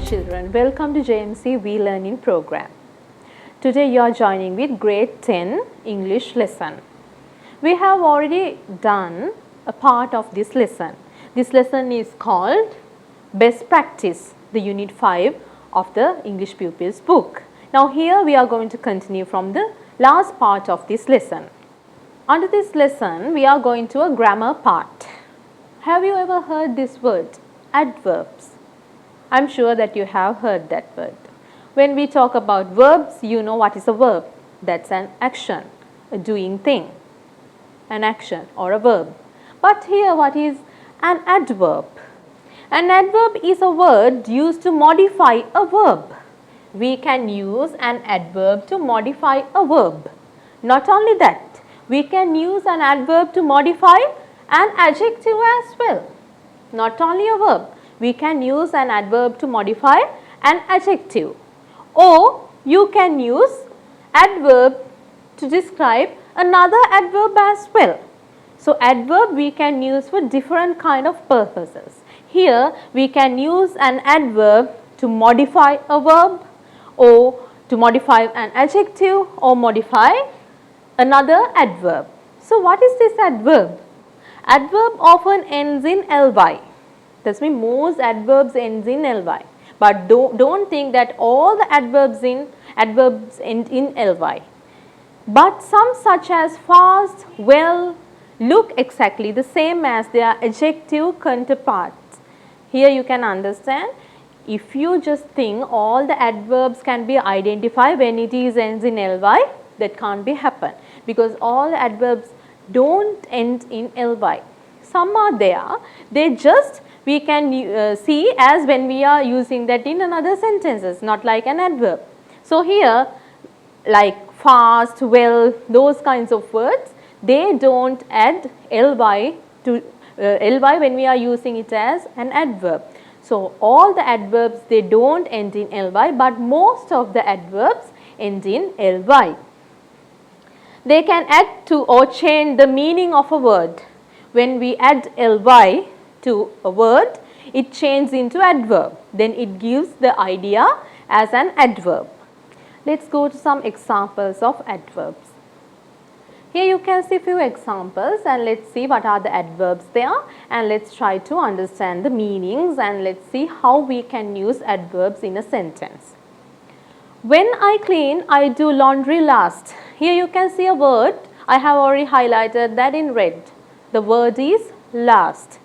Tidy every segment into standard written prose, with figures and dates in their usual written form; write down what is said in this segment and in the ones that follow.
children, welcome to JMC We Learning program. Today you are joining with grade 10 English lesson. We have already done a part of this lesson. This lesson is called Best Practice, the unit 5 of the English Pupils book. Now here we are going to continue from the last part of this lesson. Under this lesson we are going to a grammar part. Have you ever heard this word, adverbs? I am sure that you have heard that word. When we talk about verbs, you know what is a verb. That's an action, a doing thing, an action or a verb. But here what is an adverb? An adverb is a word used to modify a verb. We can use an adverb to modify a verb. Not only that, we can use an adverb to modify an adjective as well. Not only a verb. We can use an adverb to modify an adjective, or you can use adverb to describe another adverb as well. So adverb we can use for different kind of purposes. Here we can use an adverb to modify a verb, or to modify an adjective, or modify another adverb. So what is this adverb? Adverb often ends in ly. That's mean most adverbs ends in ly, but don't think that all the adverbs end in ly. But some such as fast, well, look exactly the same as their adjective counterparts. Here you can understand, if you just think all the adverbs can be identified when it is ends in ly, that can't be happen, because all adverbs don't end in ly. Some are there, they just we can see as when we are using that in another sentences, not like an adverb. So here like fast, well, those kinds of words, they don't add ly to ly when we are using it as an adverb. So all the adverbs, they don't end in ly, but most of the adverbs end in ly. They can add to or change the meaning of a word. When we add ly to a word, it changes into adverb. Then it gives the idea as an adverb. Let's go to some examples of adverbs. Here you can see few examples, and let's see what are the adverbs there, and let's try to understand the meanings, and let's see how we can use adverbs in a sentence. When I clean, I do laundry last. Here you can see a word. I have already highlighted that in red. The word is last.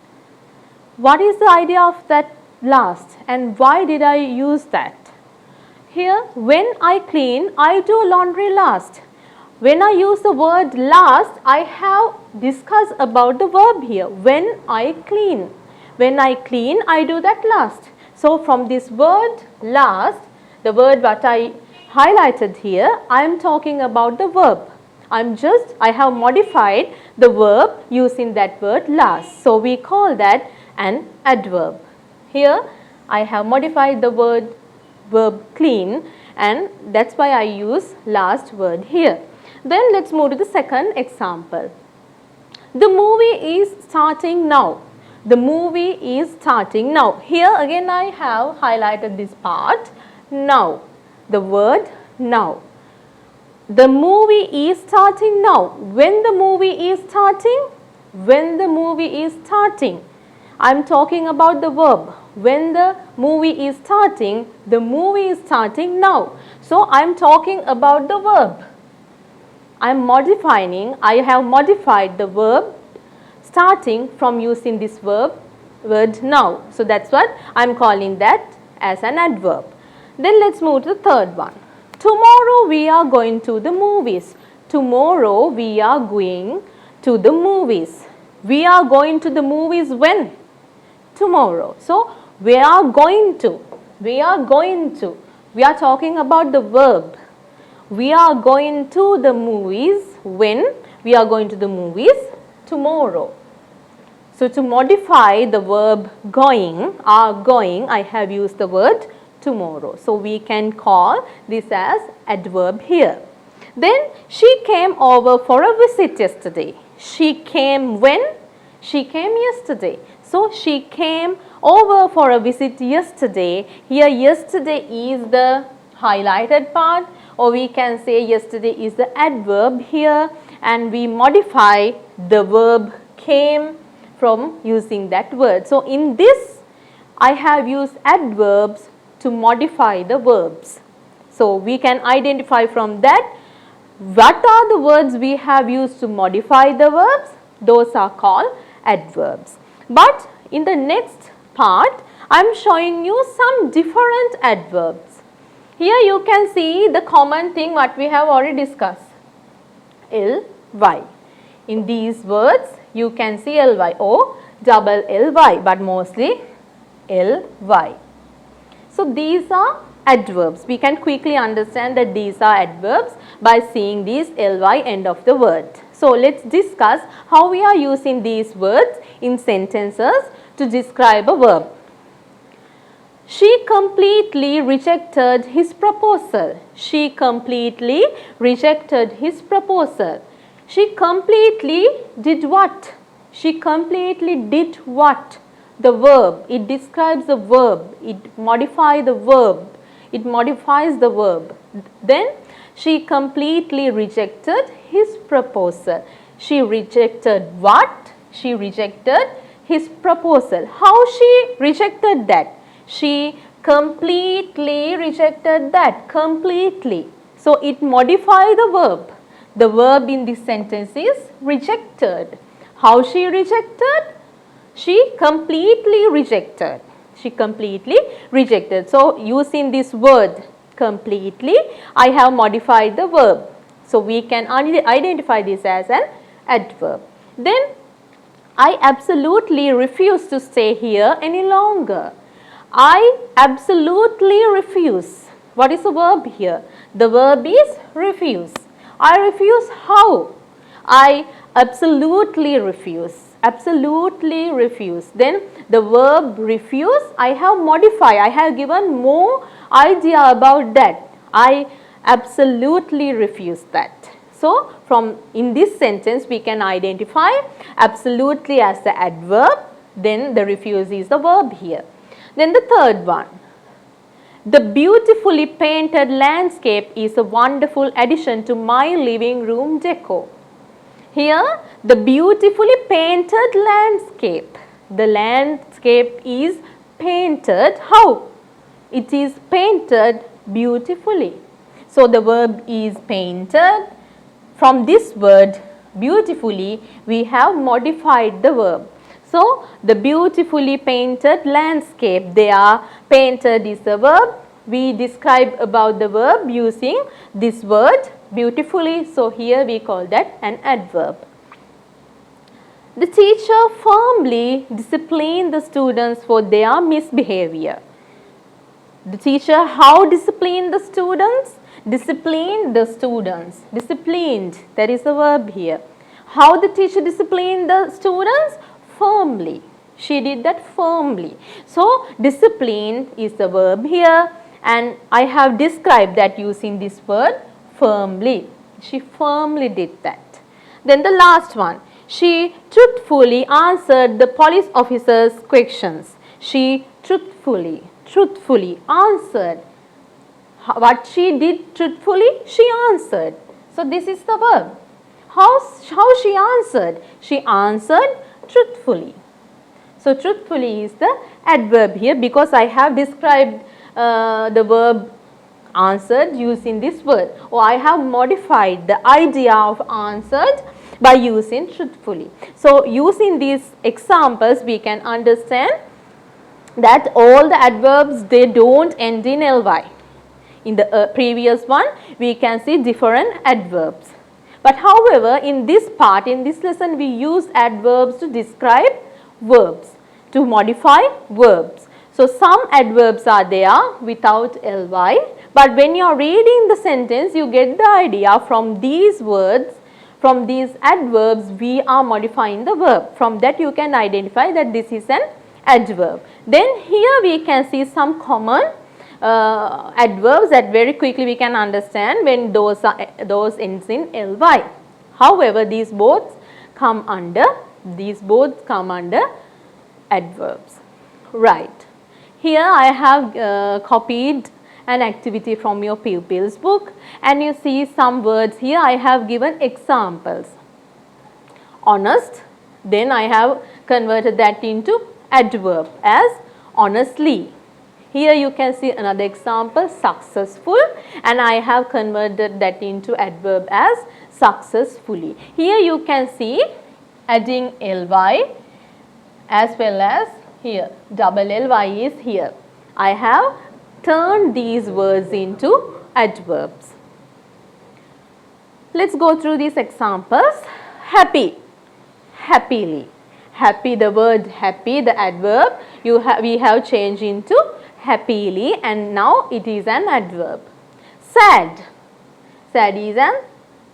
What is the idea of that last, and why did I use that? Here, when I clean, I do laundry last. When I use the word last, I have discussed about the verb here. When I clean. When I clean, I do that last. So from this word last, the word what I highlighted here, I am talking about the verb. I have modified the verb using that word last. So we call that an adverb. Here I have modified the verb clean, and that's why I use last word here. Then let's move to the second example. The movie is starting now. The movie is starting now. Here again I have highlighted this part, now. The word now. The movie is starting now. When the movie is starting? When the movie is starting. I am talking about the verb. When the movie is starting, the movie is starting now. So I am talking about the verb. I have modified the verb starting from using this word now. So that's what I am calling that as an adverb. Then let's move to the third one. Tomorrow we are going to the movies. Tomorrow we are going to the movies. We are going to the movies when? Tomorrow. So we are going to. We are going to. We are talking about the verb. We are going to the movies when? We are going to the movies tomorrow. So to modify the verb going, I have used the word tomorrow. So we can call this as adverb here. Then she came over for a visit yesterday. She came when? She came yesterday. So she came over for a visit yesterday. Here yesterday is the highlighted part, or we can say yesterday is the adverb here, and we modify the verb came from using that word. So, in this I have used adverbs to modify the verbs. So, we can identify from that what are the words we have used to modify the verbs. Those are called adverbs. But in the next part, I am showing you some different adverbs. Here you can see the common thing what we have already discussed, ly. In these words you can see ly or double ly, but mostly ly. So, these are adverbs. We can quickly understand that these are adverbs by seeing these ly end of the word. So, let us discuss how we are using these words in sentences to describe a verb. She completely rejected his proposal. She completely rejected his proposal. She completely did what? She completely did what? The verb. It describes the verb. It modifies the verb. It modifies the verb. Then she completely rejected his proposal. She rejected what? She rejected his proposal. How she rejected that? She completely rejected that. Completely. So, it modifies the verb. The verb in this sentence is rejected. How she rejected? She completely rejected. She completely rejected. So, using this word completely, I have modified the verb. So, we can identify this as an adverb. Then, I absolutely refuse to stay here any longer. I absolutely refuse. What is the verb here? The verb is refuse. I refuse how? I absolutely refuse. Absolutely refuse. Then the verb refuse, I have modified. I have given more idea about that. I absolutely refuse that. So, from in this sentence we can identify absolutely as the adverb, then the refuse is the verb here. Then the third one. The beautifully painted landscape is a wonderful addition to my living room decor. Here, the beautifully painted landscape. The landscape is painted how? It is painted beautifully. So, the verb is painted. From this word beautifully, we have modified the verb. So, the beautifully painted landscape, they are painted is the verb. We describe about the verb using this word beautifully. So, here we call that an adverb. The teacher firmly disciplined the students for their misbehavior. The teacher how disciplined the students? Disciplined the students. Disciplined, that is the verb here. How the teacher disciplined the students? Firmly. She did that firmly. So, discipline is the verb here, and I have described that using this word firmly. She firmly did that. Then the last one. She truthfully answered the police officer's questions. She truthfully answered. What she did truthfully? She answered. So, this is the verb. How she answered? She answered truthfully. So, truthfully is the adverb here because I have described the verb answered using this word, or I have modified the idea of answered by using truthfully. So, using these examples we can understand that all the adverbs, they don't end in ly. In the previous one we can see different adverbs. But however, in this part, in this lesson, we use adverbs to describe verbs, to modify verbs. So, some adverbs are there without ly, but when you are reading the sentence, you get the idea from these words, from these adverbs, we are modifying the verb. From that, you can identify that this is an adverb. Then here we can see some common adverbs that very quickly we can understand when those ends in ly. However, these both come under adverbs. Right. Here I have copied an activity from your pupils book, and you see some words here. I have given examples. Honest, then I have converted that into adverb as honestly. Here you can see another example, successful, and I have converted that into adverb as successfully. Here you can see adding ly as well as here double ly is here. I have turned these words into adverbs. Let's go through these examples. Happy, happily. Happy, the word happy, the adverb, we have changed into happily, and now it is an adverb. Sad, sad is an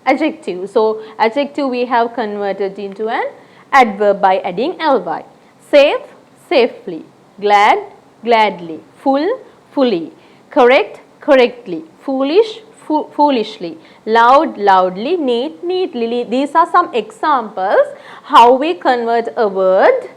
adjective. So, adjective we have converted into an adverb by adding ly. Safe, safely. Glad, gladly. Full, fully. Correct, correctly. Foolish, foolishly. Loud, loudly. Neat, neatly. These are some examples how we convert a word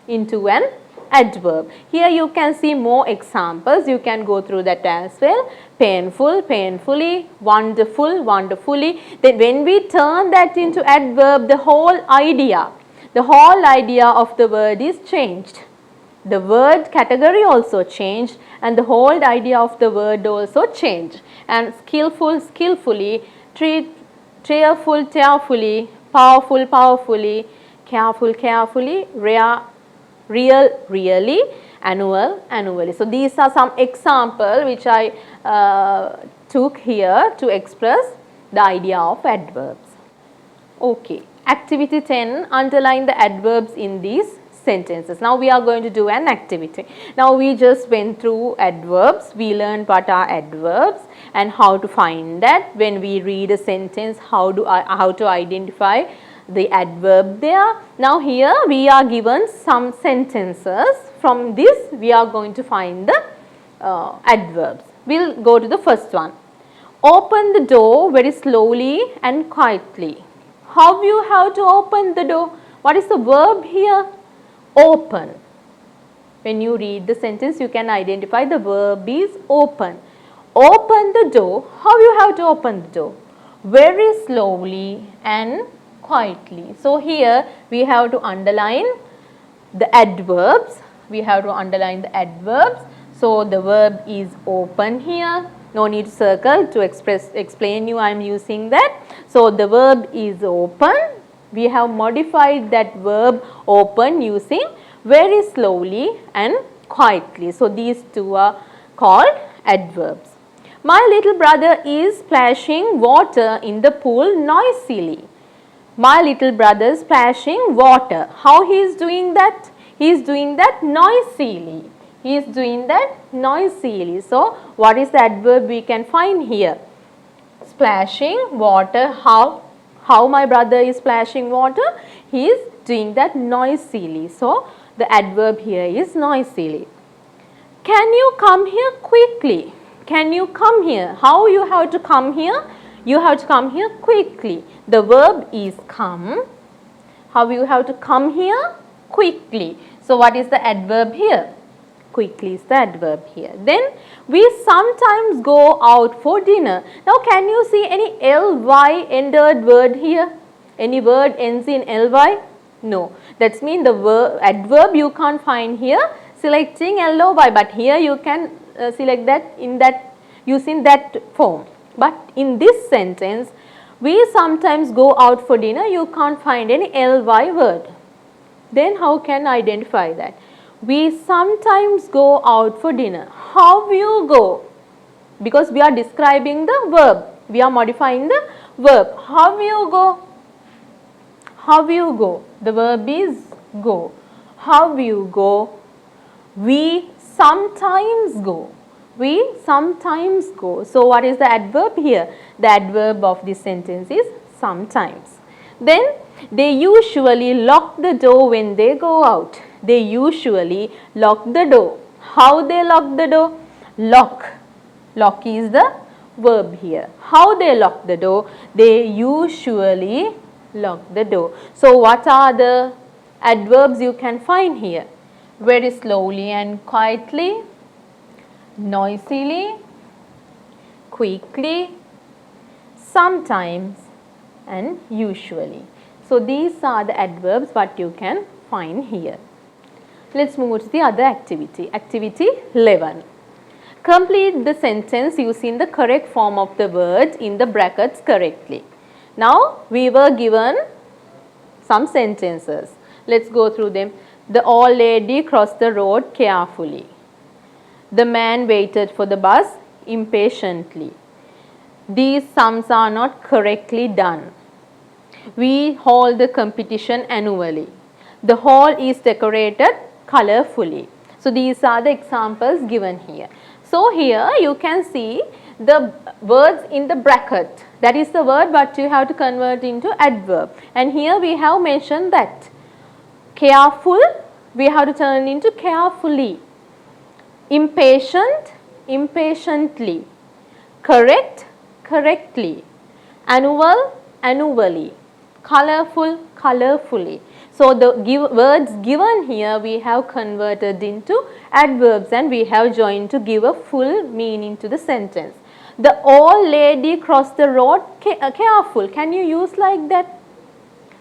into an adverb. Here you can see more examples. You can go through that as well. Painful, painfully. Wonderful, wonderfully. Then when we turn that into adverb, the whole idea of the word is changed. The word category also changed, and the whole idea of the word also changed. And skillful, skillfully, cheerful, cheerfully, powerful, powerfully, careful, carefully, rare, real, really, annual, annually. So, these are some examples which I took here to express the idea of adverbs. Okay. Activity 10, underline the adverbs in these sentences. Now we are going to do an activity. Now we just went through adverbs. We learned what are adverbs and how to find that. When we read a sentence, how to identify the adverb there. Now here we are given some sentences. From this we are going to find the adverbs. We will go to the first one. Open the door very slowly and quietly. How you have to open the door? What is the verb here? Open. When you read the sentence, you can identify the verb is open. Open the door. How you have to open the door? Very slowly and quietly. So, here we have to underline the adverbs. We have to underline the adverbs. So, the verb is open here. No need to circle to explain you I am using that. So, the verb is open. We have modified that verb open using very slowly and quietly. So, these two are called adverbs. My little brother is splashing water in the pool noisily. My little brother is splashing water. How he is doing that? He is doing that noisily. He is doing that noisily. So, what is the adverb we can find here? Splashing water. How my brother is splashing water? He is doing that noisily. So, the adverb here is noisily. Can you come here quickly? Can you come here? How you have to come here? You have to come here quickly. The verb is come. How you have to come here? Quickly. So, what is the adverb here? Quickly is the adverb here. Then we sometimes go out for dinner. Now can you see any ly ended word here? Any word ends in ly? No. That means the adverb you can't find here selecting ly, but here you can select that in that using that form. But in this sentence, we sometimes go out for dinner, you can't find any ly word. Then how can I identify that? We sometimes go out for dinner. How you go? Because we are describing the verb. We are modifying the verb. How you go? How you go? The verb is go. How you go? We sometimes go. We sometimes go. So, what is the adverb here? The adverb of this sentence is sometimes. Then, they usually lock the door when they go out. They usually lock the door. How they lock the door? Lock. Lock is the verb here. How they lock the door? They usually lock the door. So, what are the adverbs you can find here? very slowly and quietly, noisily, quickly, sometimes and usually. So these are the adverbs what you can find here. Let's move to the other activity. Activity 11. Complete the sentence using the correct form of the words in the brackets correctly. Now we were given some sentences. Let's go through them. The old lady crossed the road carefully. The man waited for the bus impatiently. These sums are not correctly done. We hold the competition annually. The hall is decorated colorfully. So these are the examples given here. So here you can see the words in the bracket. That is the word what you have to convert into adverb. And here we have mentioned that careful we have to turn into carefully. Impatient, impatiently. Correct, correctly. Annual, annually. Colorful, colorfully. So the words given here we have converted into adverbs and we have joined to give a full meaning to the sentence. The old lady crossed the road careful. Can you use like that?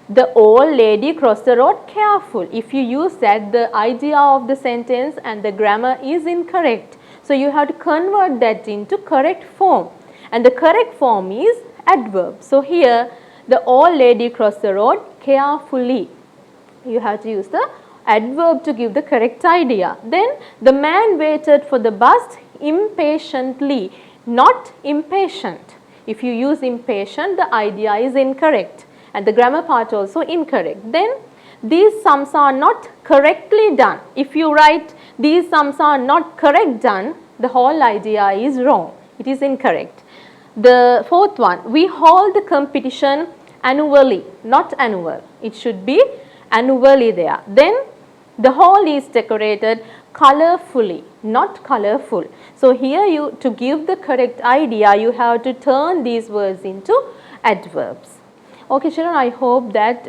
The old lady crossed the road careful. If you use that, the idea of the sentence and the grammar is incorrect. So you have to convert that into correct form. And the correct form is adverb. So here, the old lady crossed the road carefully. You have to use the adverb to give the correct idea. Then the man waited for the bus impatiently, not impatient. If you use impatient, the idea is incorrect and the grammar part also incorrect. Then these sums are not correctly done. If you write these sums are not correct done, the whole idea is wrong. It is incorrect. The fourth one, we hold the competition annually, not annual. It should be annually there. Then the hall is decorated colorfully, not colorful. So here you, to give the correct idea, you have to turn these words into adverbs. Okay children, I hope that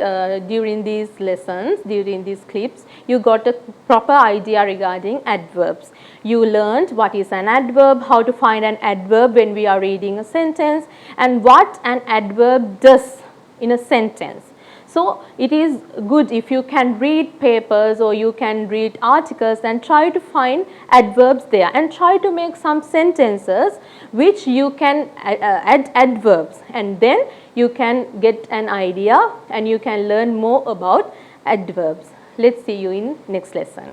during these lessons, during these clips, you got a proper idea regarding adverbs. You learned what is an adverb, how to find an adverb when we are reading a sentence, and what an adverb does in a sentence. So it is good if you can read papers or you can read articles and try to find adverbs there and try to make some sentences which you can add adverbs, and then you can get an idea and you can learn more about adverbs. Let's see you in next lesson.